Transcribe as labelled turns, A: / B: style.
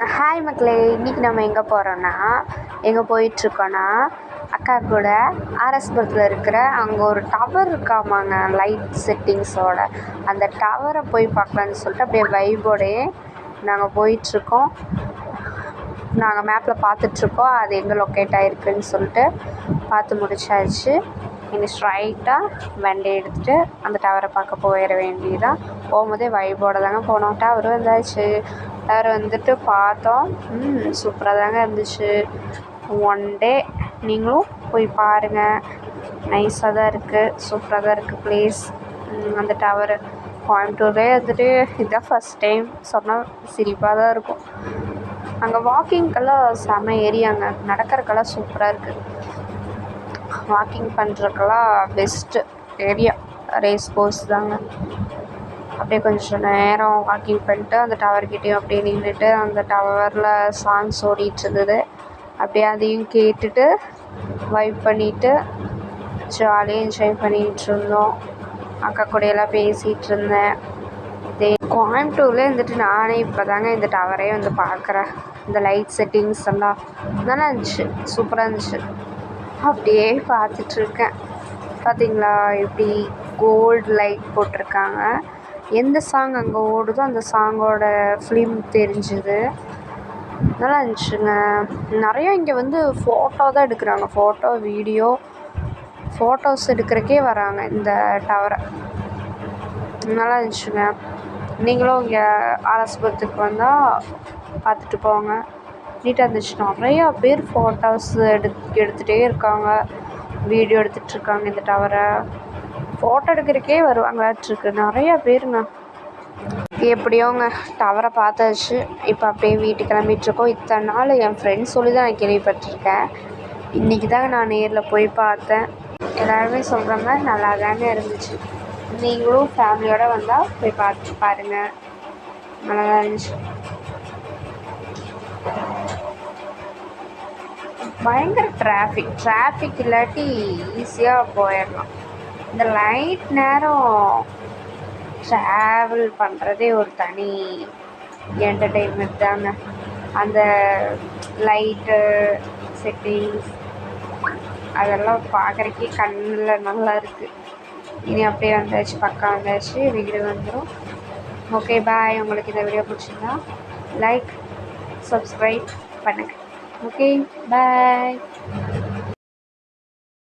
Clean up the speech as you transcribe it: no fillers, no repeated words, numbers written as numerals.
A: Hi மக்களே, இன்றைக்கி நம்ம எங்கே போகிறோன்னா எங்கே போயிட்டுருக்கோன்னா அக்கா கூட ஆர்எஸ்புரத்தில் இருக்கிற அங்கே ஒரு டவர் இருக்காமாங்க லைட் செட்டிங்ஸோட. அந்த டவரை போய் பார்க்கலான்னு சொல்லிட்டு அப்படியே வைபோடையே நாங்கள் போயிட்டுருக்கோம். நாங்கள் மேப்பில் பார்த்துட்ருக்கோம் அது எங்கே லொக்கேட் ஆகிருக்குன்னு சொல்லிட்டு பார்த்து முடிச்சாச்சு. இனி ஸ்ட்ரைட்டாக வண்டி எடுத்துகிட்டு அந்த டவரை பார்க்க போயிட வேண்டியதான். போகும்போதே வைபோட தாங்க போனோம். டவர் வந்தாச்சு. டவர் வந்துட்டு பார்த்தோம். சூப்பராக தாங்க இருந்துச்சு. ஒன் டே நீங்களும் போய் பாருங்கள். நைஸாக தான் இருக்குது, சூப்பராக தான் இருக்குது ப்ளேஸ். அந்த டவரு கோயம்புத்தூர்லேயே வந்துட்டு இதுதான் ஃபஸ்ட் டைம் சொன்னால் சிரிப்பாக தான் இருக்கும். அங்கே வாக்கிங்கெல்லாம் செம ஏரியாங்க, நடக்கிறதுக்கெல்லாம் சூப்பராக இருக்குது. வாக்கிங் பண்ணுறதுக்கெல்லாம் பெஸ்ட்டு ஏரியா ரேஸ் கோர்ஸ் தாங்க. அப்படியே கொஞ்சம் நேரம் வாக்கிங் பண்ணிட்டு அந்த டவர்கிட்டையும் அப்படியே நின்றுட்டு அந்த டவரில் சாங்ஸ் ஓடிட்டுருந்தது. அப்படியே அதையும் கேட்டுட்டு வைப் பண்ணிவிட்டு ஜாலியாக என்ஜாய் பண்ணிகிட்ருந்தோம். அக்கா கூடையெல்லாம் பேசிகிட்டு இருந்தேன். இதே கோயம்புத்தூர்லேயே வந்துட்டு நானே இப்போ தாங்க இந்த டவரே வந்து பார்க்குறேன். இந்த லைட் செட்டிங்ஸ் எல்லாம் நல்லா இருந்துச்சு, சூப்பராக இருந்துச்சு. அப்படியே பார்த்துட்ருக்கேன். பார்த்தீங்களா எப்படி கோல்டு லைட் போட்டிருக்காங்க. எந்த சாங் அங்கே ஓடுதோ அந்த சாங்கோட ஃபிலிம் தெரிஞ்சுது. நல்லா இருந்துச்சுங்க. நிறையா இங்கே வந்து ஃபோட்டோ தான் எடுக்கிறாங்க, ஃபோட்டோ வீடியோ ஃபோட்டோஸ் எடுக்கிறக்கே வராங்க இந்த டவரை. நல்லா இருந்துச்சுங்க. நீங்களும் இங்கே ஆர்எஸ்புரத்துக்கு வந்தால் பார்த்துட்டு போங்க. நீட்டாக இருந்துச்சு. நிறையா பேர் ஃபோட்டோஸ் எடுத்துகிட்டே இருக்காங்க, வீடியோ எடுத்துகிட்ருக்காங்க. இந்த டவரை ஃபோட்டோ எடுக்கிறக்கே வருவாங்களாட்டிருக்கு நிறையா பேருங்க. எப்படியோங்க டவரை பார்த்தாச்சு. இப்போ அப்படியே வீட்டுக்கு கிளம்பிகிட்ருக்கோம். இத்தனை நாள் என் ஃப்ரெண்ட்ஸ் சொல்லி தான் நான் கேள்விப்பட்டிருக்கேன். இன்றைக்கி தாங்க நான் நேரில் போய் பார்த்தேன். எல்லாருமே சொல்கிற மாதிரி நல்லா தாங்க இருந்துச்சு. நீங்களும் ஃபேமிலியோடு வந்தால் போய் பார்த்து பாருங்கள், நல்லா தான் இருந்துச்சு. பயங்கர டிராஃபிக் இல்லாட்டி ஈஸியாக போயிடலாம். இந்த லைட் நேரம் ட்ராவல் பண்ணுறதே ஒரு தனி என்டர்டெயின்மெண்ட் தாங்க. அந்த லைட்டு செட்டிங்ஸ் அதெல்லாம் பார்க்குறக்கே கண்ணில் நல்லா இருக்குது. இனி அப்படியே வந்தாச்சு, பக்கம் வந்தாச்சு, வீடு வந்துடும். Okay bye. உங்களுக்கு இந்த வீடியோ பிடிச்சிருந்தா லைக் சப்ஸ்கிரைப் பண்ணுங்கள். Okay, bye.